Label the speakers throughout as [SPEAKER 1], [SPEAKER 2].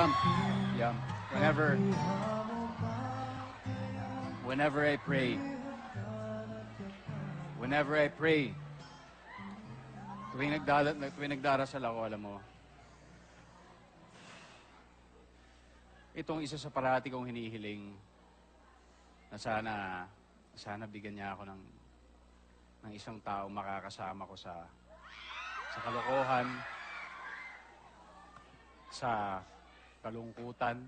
[SPEAKER 1] Yum. Yum. Whenever I pray, tuwing nagdarasal ako, alam mo, itong isa sa parati kong hinihiling na sana bigyan niya ako ng isang tao makakasama ko sa kalokohan, sa kalungkutan,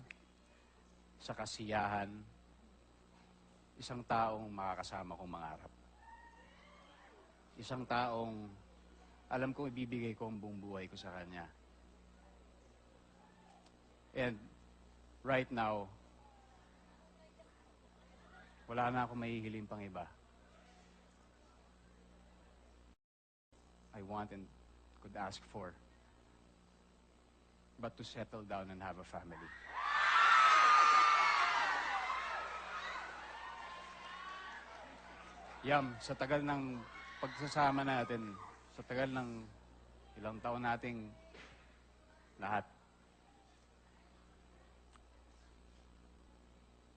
[SPEAKER 1] sa kasiyahan, isang taong makakasama kong mangarap. Isang taong alam kong ibibigay ko ang buong buhay ko sa kanya. And right now, wala na akong mahihiling pang iba. I want and could ask for, but to settle down and have a family. Yam, sa tagal ng pagsasama natin, sa tagal ng ilang taon nating lahat,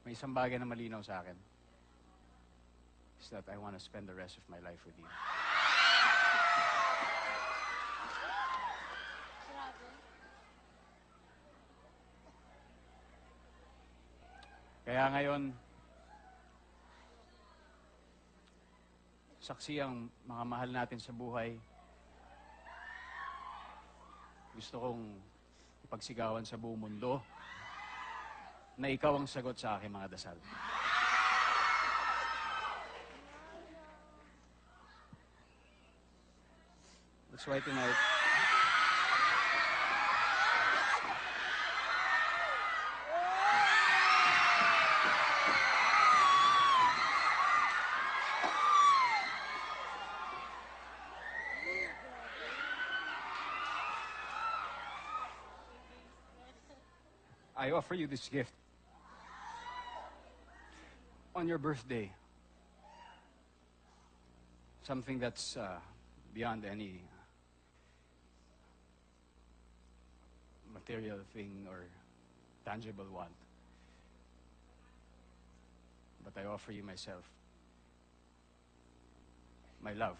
[SPEAKER 1] may isang bagay na malinaw sa akin, is that I want to spend the rest of my life with you. Kaya ngayon, saksi ang mga mahal natin sa buhay. Gusto kong ipagsigawan sa buong mundo na ikaw ang sagot sa aking mga dasal. That's why tonight, I offer you this gift. On your birthday, something that's beyond any material thing or tangible want. But I offer you myself, my love,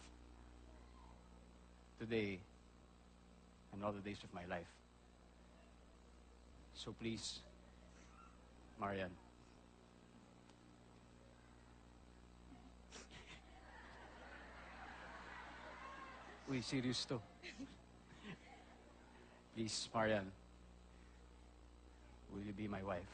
[SPEAKER 1] today and all the days of my life. So please, Marian, uy, serious to. Please, Marian, will you be my wife?